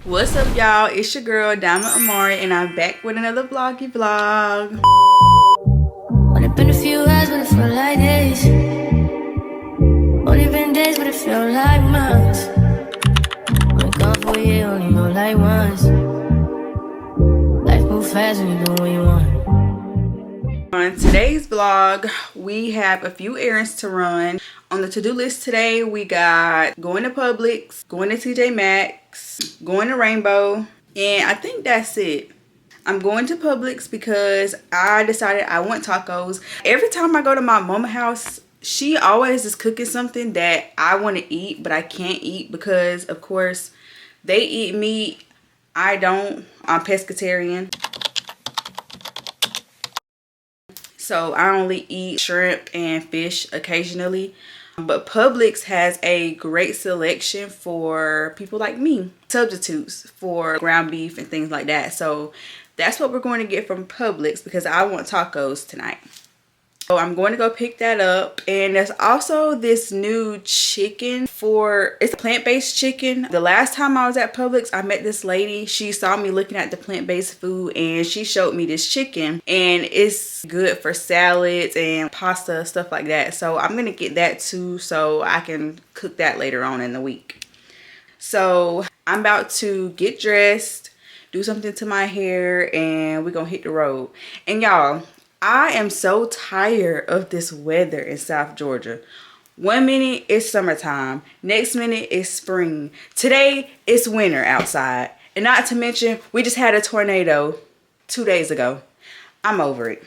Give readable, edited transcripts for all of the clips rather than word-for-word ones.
What's up, y'all? It's your girl Diamond Amari, and I'm back with another vloggy vlog. Only been a few hours, but it felt like days. Only been days, but it felt like months. Been gone for a year, only know like once. Life moves fast when you do what you want. On today's vlog, we have a few errands to run. On the to-do list today, we got going to Publix, going to TJ Maxx, going to Rainbow, and I think that's it. I'm going to Publix because I decided I want tacos. Every time I go to my mama's house, she always is cooking something that I want to eat, but I can't eat because, of course, they eat meat. I don't. I'm pescatarian. So I only eat shrimp and fish occasionally. But Publix has a great selection for people like me. Substitutes for ground beef and things like that. So that's what we're going to get from Publix because I want tacos tonight. So I'm going to go pick that up. And there's also this new chicken it's a plant-based chicken. The last time I was at Publix, I met this lady. She saw me looking at the plant-based food and she showed me this chicken. And it's good for salads and pasta, stuff like that. So I'm going to get that too so I can cook that later on in the week. So I'm about to get dressed, do something to my hair, and we're going to hit the road. And y'all, I am so tired of this weather in South Georgia. 1 minute it's summertime, next minute it's spring. Today it's winter outside. And not to mention, we just had a tornado 2 days ago. I'm over it.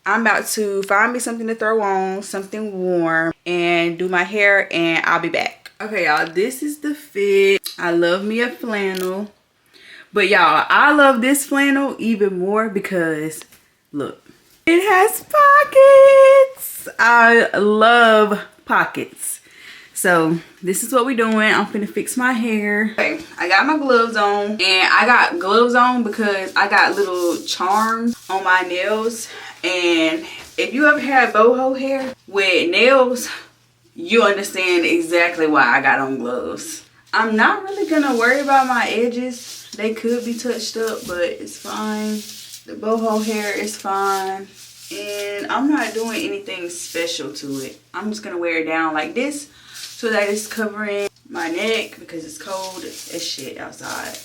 I'm about to find me something to throw on, something warm, and do my hair, and I'll be back. Okay, y'all, this is the fit. I love me a flannel. But y'all, I love this flannel even more because, look. It has pockets. I love pockets. So this is what we're doing. I'm finna fix my hair. Okay, I got my gloves on. And I got gloves on because I got little charms on my nails. And if you ever had boho hair with nails, you understand exactly why I got on gloves. I'm not really gonna worry about my edges. They could be touched up, but it's fine. The boho hair is fine. And I'm not doing anything special to it. I'm just going to wear it down like this so that it's covering my neck because it's cold as shit outside.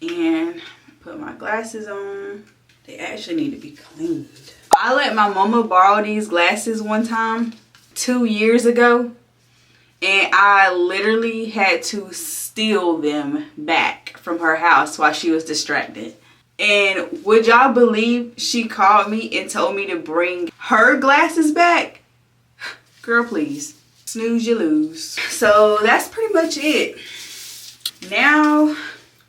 And put my glasses on. They actually need to be cleaned. I let my mama borrow these glasses one time 2 years ago. And I literally had to steal them back from her house while she was distracted. And would y'all believe she called me and told me to bring her glasses back? Girl, please. Snooze, you lose. So that's pretty much it. Now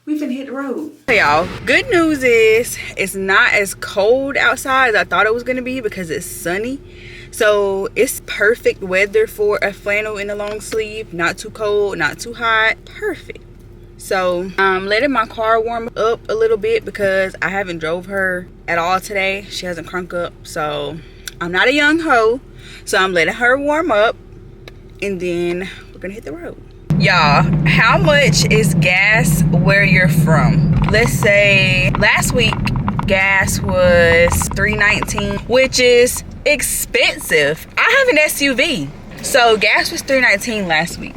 we finna hit the road. Hey y'all, good news is it's not as cold outside as I thought it was gonna be because it's sunny. So it's perfect weather for a flannel in a long sleeve. Not too cold, not too hot. Perfect. So I'm letting my car warm up a little bit because I haven't drove her at all today. She hasn't crunk up. So I'm not a young hoe. So I'm letting her warm up and then we're gonna hit the road. Y'all, how much is gas where you're from? Let's say last week gas was $3.19, which is expensive. I have an SUV. So gas was $3.19 last week.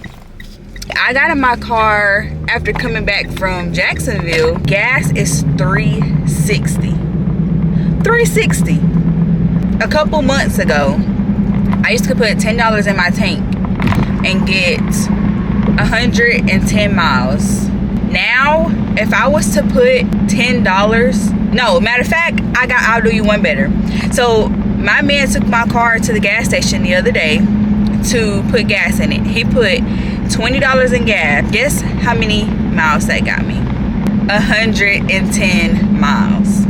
I got in my car after coming back from Jacksonville. Gas is $3.60. $3.60. A couple months ago, I used to put $10 in my tank and get 110 miles. Now, if I was to put $10, no, matter of fact, I'll do you one better. So my man took my car to the gas station the other day to put gas in it. He put $20 in gas. Guess how many miles that got me? 110 miles.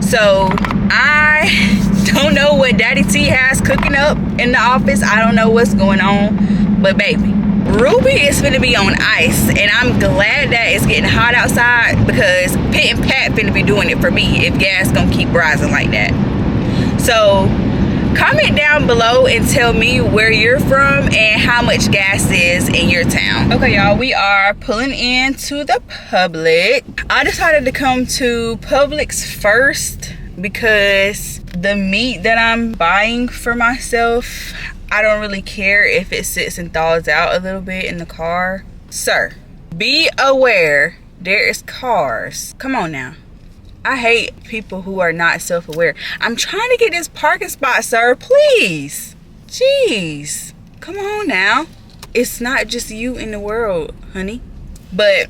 So I don't know what Daddy T has cooking up in the office. I don't know what's going on, but baby, Ruby is finna be on ice, and I'm glad that it's getting hot outside because Pit and Pat finna be doing it for me if gas gonna keep rising like that. So Comment down below and tell me where you're from and how much gas is in your town. Okay, y'all, we are pulling into the Publix. I decided to come to Publix first because the meat that I'm buying for myself, I don't really care if it sits and thaws out a little bit in the car. Sir, be aware there is cars. Come on now. I hate people who are not self-aware. I'm trying to get this parking spot, sir. Please. Jeez. Come on now. It's not just you in the world, honey. But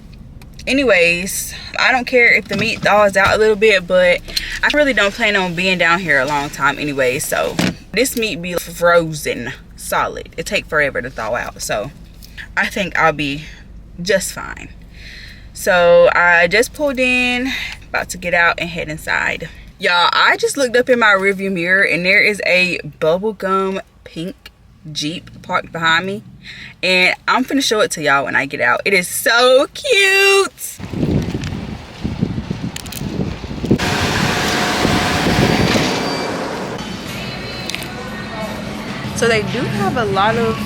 anyways, I don't care if the meat thaws out a little bit, but I really don't plan on being down here a long time anyway. So this meat be frozen solid. It take forever to thaw out. So I think I'll be just fine. So I just pulled in, about to get out and head inside. Y'all, I just looked up in my rearview mirror and there is a bubblegum pink Jeep parked behind me, and I'm finna show it to y'all when I get out. It is so cute. So they do have a lot of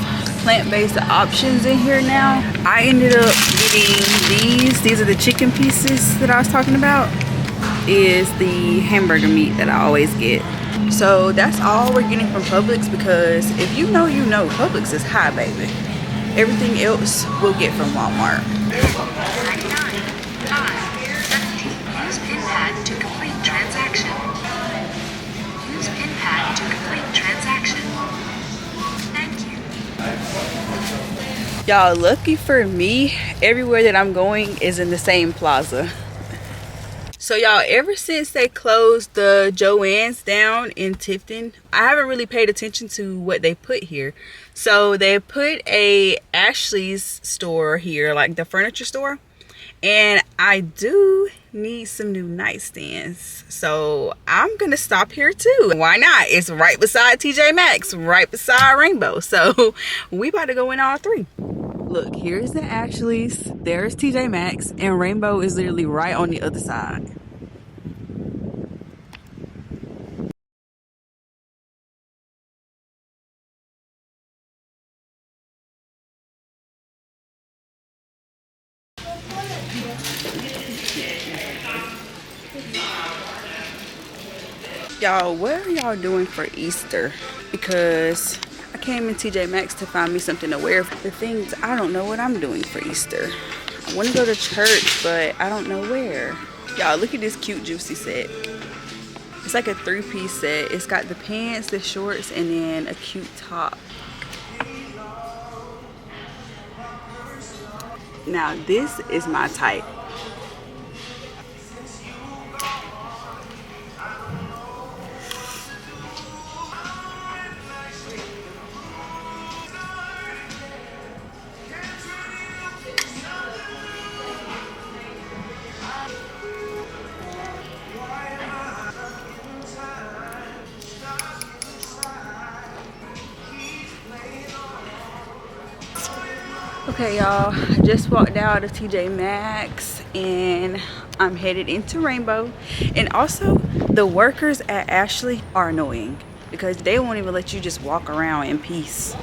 plant-based options in here now. I ended up getting these are the chicken pieces that I was talking about, is the hamburger meat that I always get. So that's all we're getting from Publix, because if you know, you know, Publix is high, baby. Everything else we'll get from Walmart. Use PIN pad to complete transaction. Use PIN pad to complete transaction. Thank you. Y'all, lucky for me, everywhere that I'm going is in the same plaza. So y'all, ever since they closed the Joann's down in Tifton, I haven't really paid attention to what they put here. So they put a Ashley's store here, like the furniture store, and I do need some new nightstands. So I'm gonna stop here too. Why not? It's right beside TJ Maxx, right beside Rainbow. So we about to go in all three. Look, here's the Ashley's, there's TJ Maxx, and Rainbow is literally right on the other side. Y'all, what are y'all doing for Easter? Because I came in TJ Maxx to find me something to wear. The things, I don't know what I'm doing for Easter. I want to go to church, but I don't know where. Y'all, look at this cute Juicy set. It's like a 3-piece set. It's got the pants, the shorts, and then a cute top. Now this is my type. Okay, y'all, I just walked out of TJ Maxx and I'm headed into Rainbow. And also, the workers at Ashley are annoying because they won't even let you just walk around in peace.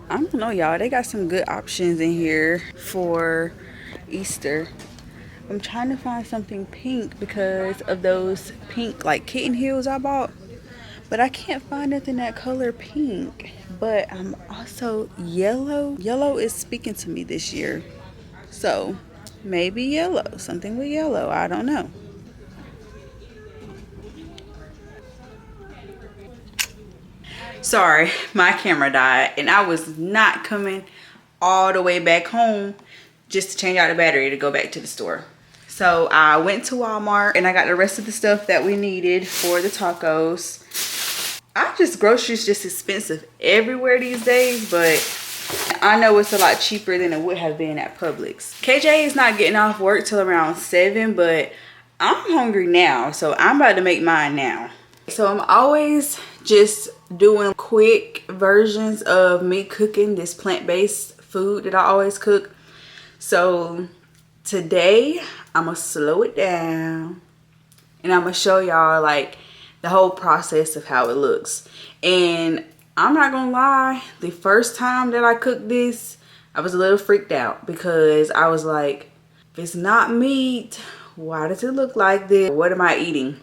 I don't know, y'all, they got some good options in here for Easter. I'm trying to find something pink because of those pink like kitten heels I bought. But I can't find nothing that color pink. But I'm also yellow. Yellow is speaking to me this year. So maybe yellow. Something with yellow. I don't know. Sorry, my camera died. And I was not coming all the way back home just to change out the battery to go back to the store. So I went to Walmart and I got the rest of the stuff that we needed for the tacos. Groceries just expensive everywhere these days, but I know it's a lot cheaper than it would have been at Publix. KJ is not getting off work till around 7, but I'm hungry now, so I'm about to make mine now. So I'm always just doing quick versions of me cooking this plant-based food that I always cook. So Today, I'm gonna slow it down and I'm gonna show y'all like the whole process of how it looks. And I'm not gonna lie, the first time that I cooked this, I was a little freaked out because I was like, if it's not meat, why does it look like this? What am I eating?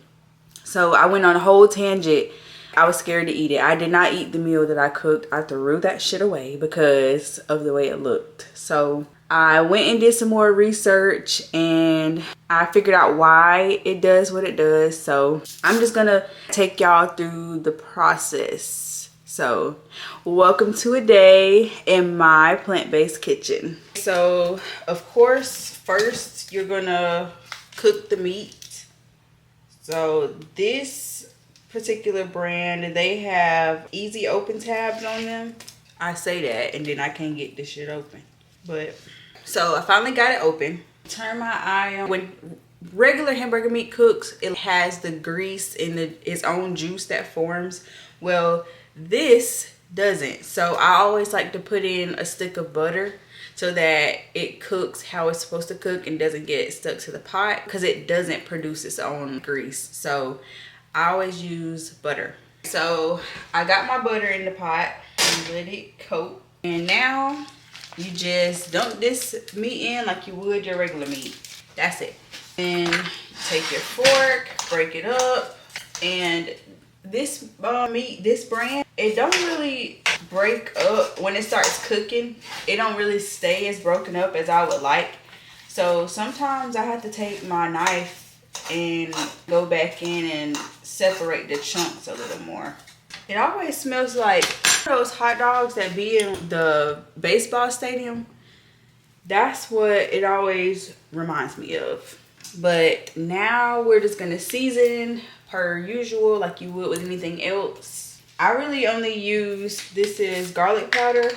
So I went on a whole tangent. I was scared to eat it. I did not eat the meal that I cooked. I threw that shit away because of the way it looked. So I went and did some more research and I figured out why it does what it does. So I'm just gonna take y'all through the process. So welcome to a day in my plant-based kitchen. So of course, first you're gonna cook the meat. So this particular brand, they have easy open tabs on them. I say that and then I can't get this shit open. But so I finally got it open. Turn my eye on. When regular hamburger meat cooks, it has the grease and its own juice that forms. Well, this doesn't. So I always like to put in a stick of butter so that it cooks how it's supposed to cook and doesn't get stuck to the pot because it doesn't produce its own grease. So I always use butter. So I got my butter in the pot and let it coat. And now you just dump this meat in like you would your regular meat. That's it. And take your fork, break it up. And this meat, this brand, it don't really break up when it starts cooking. It don't really stay as broken up as I would like. So sometimes I have to take my knife and go back in and separate the chunks a little more. It always smells like those hot dogs that be in the baseball stadium. That's what it always reminds me of. But now we're just gonna season per usual like you would with anything else. I really only use, this is garlic powder.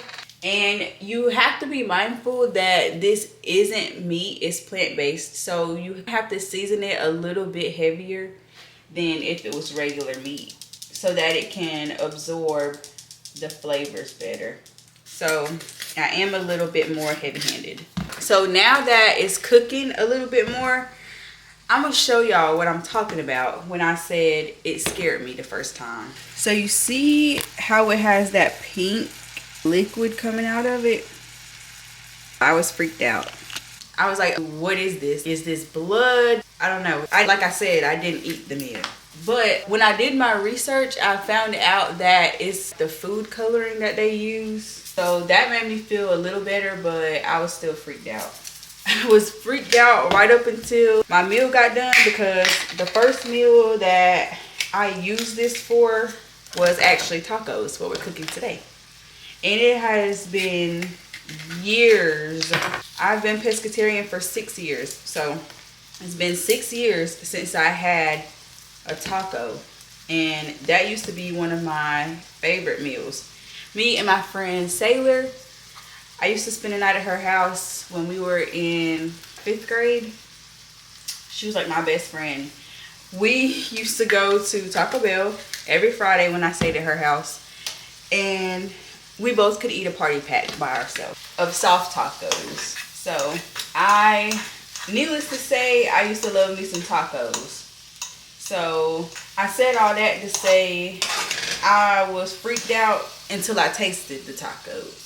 And you have to be mindful that this isn't meat, it's plant-based. So you have to season it a little bit heavier than if it was regular meat so that it can absorb the flavors better. So I am a little bit more heavy-handed. So now that it's cooking a little bit more, I'm gonna show y'all what I'm talking about when I said it scared me the first time. So you see how it has that pink liquid coming out of it? I was freaked out. I was like, what is this? Is this blood? I don't know. Like I said, I didn't eat the meal. But when I did my research, I found out that it's the food coloring that they use. So that made me feel a little better, but I was still freaked out. I was freaked out right up until my meal got done because the first meal that I used this for was actually tacos, what we're cooking today. And it has been years. I've been pescatarian for 6 years. So it's been 6 years since I had a taco. And that used to be one of my favorite meals. Me and my friend Sailor, I used to spend the night at her house when we were in 5th grade. She was like my best friend. We used to go to Taco Bell every Friday when I stayed at her house. And we both could eat a party pack by ourselves of soft tacos. So needless to say, I used to love me some tacos. So I said all that to say I was freaked out until I tasted the tacos.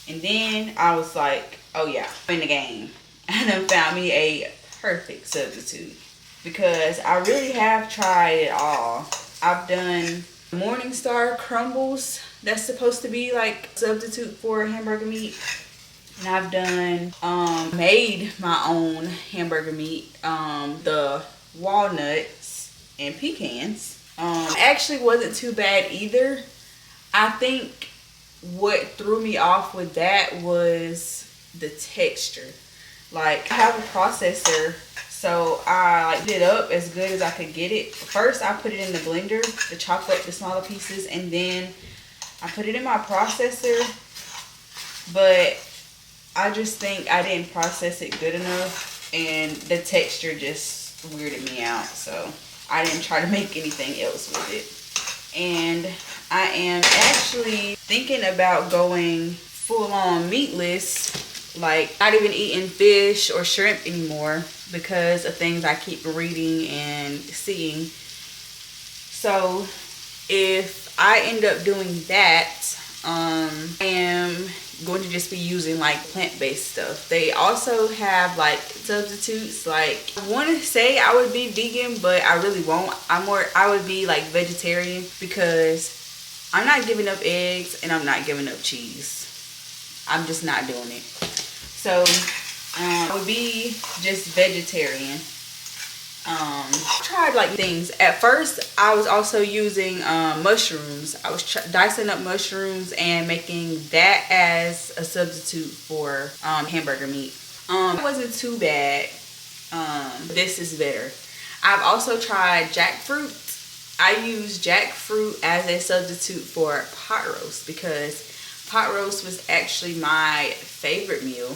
And then I was like, oh yeah, I'm in the game. And then found me a perfect substitute because I really have tried it all. I've done Morningstar crumbles. That's supposed to be like a substitute for hamburger meat. And I've done, made my own hamburger meat. The walnuts and pecans. Actually wasn't too bad either. I think what threw me off with that was the texture. Like I have a processor, so I like did it up as good as I could get it. First I put it in the blender to chop up the smaller pieces, and then I put it in my processor, but I just think I didn't process it good enough and the texture just weirded me out, so I didn't try to make anything else with it. And I am actually thinking about going full-on meatless like not even eating fish or shrimp anymore because of things I keep reading and seeing. So if I end up doing that, I am going to just be using like plant-based stuff. They also have like substitutes. Like, I want to say I would be vegan, but I really won't. I would be like vegetarian because I'm not giving up eggs and I'm not giving up cheese. I'm just not doing it. So I would be just vegetarian. I tried like things. At first I was also using mushrooms. I was dicing up mushrooms and making that as a substitute for hamburger meat. It wasn't too bad. This is better. I've also tried jackfruit. I use jackfruit as a substitute for pot roast because pot roast was actually my favorite meal.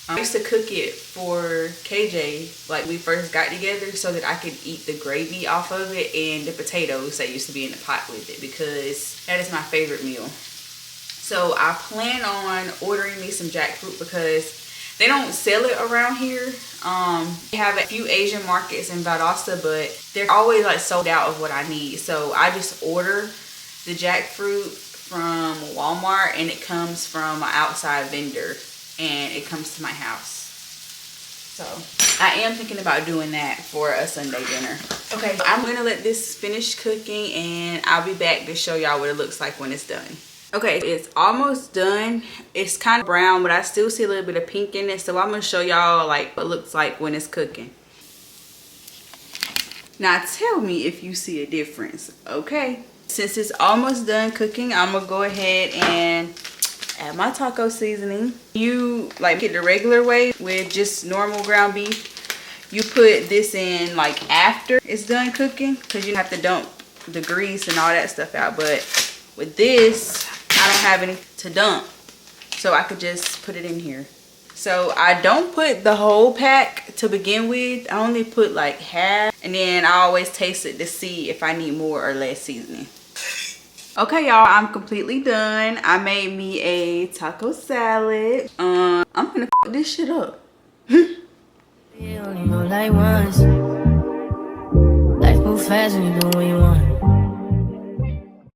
I used to cook it for KJ like we first got together so that I could eat the gravy off of it and the potatoes that used to be in the pot with it because that is my favorite meal. So I plan on ordering me some jackfruit because they don't sell it around here. They have a few Asian markets in Valdosta, but they're always like sold out of what I need. So I just order the jackfruit from Walmart and it comes from an outside vendor. And it comes to my house. So I am thinking about doing that for a Sunday dinner. Okay, I'm gonna let this finish cooking and I'll be back to show y'all what it looks like when it's done. Okay, it's almost done. It's kind of brown, but I still see a little bit of pink in it. So I'm gonna show y'all like what it looks like when it's cooking. Now tell me if you see a difference, okay? Since it's almost done cooking, I'm gonna go ahead and add my taco seasoning. You like get the regular way with just normal ground beef. You put this in like after it's done cooking because you have to dump the grease and all that stuff out. But with this, I don't have any to dump, so I could just put it in here. So I don't put the whole pack to begin with. I only put like half, and then I always taste it to see if I need more or less seasoning. Okay, y'all, I'm completely done. I made me a taco salad. I'm gonna f this shit up. You only go like once. Life move fast when you do what you want.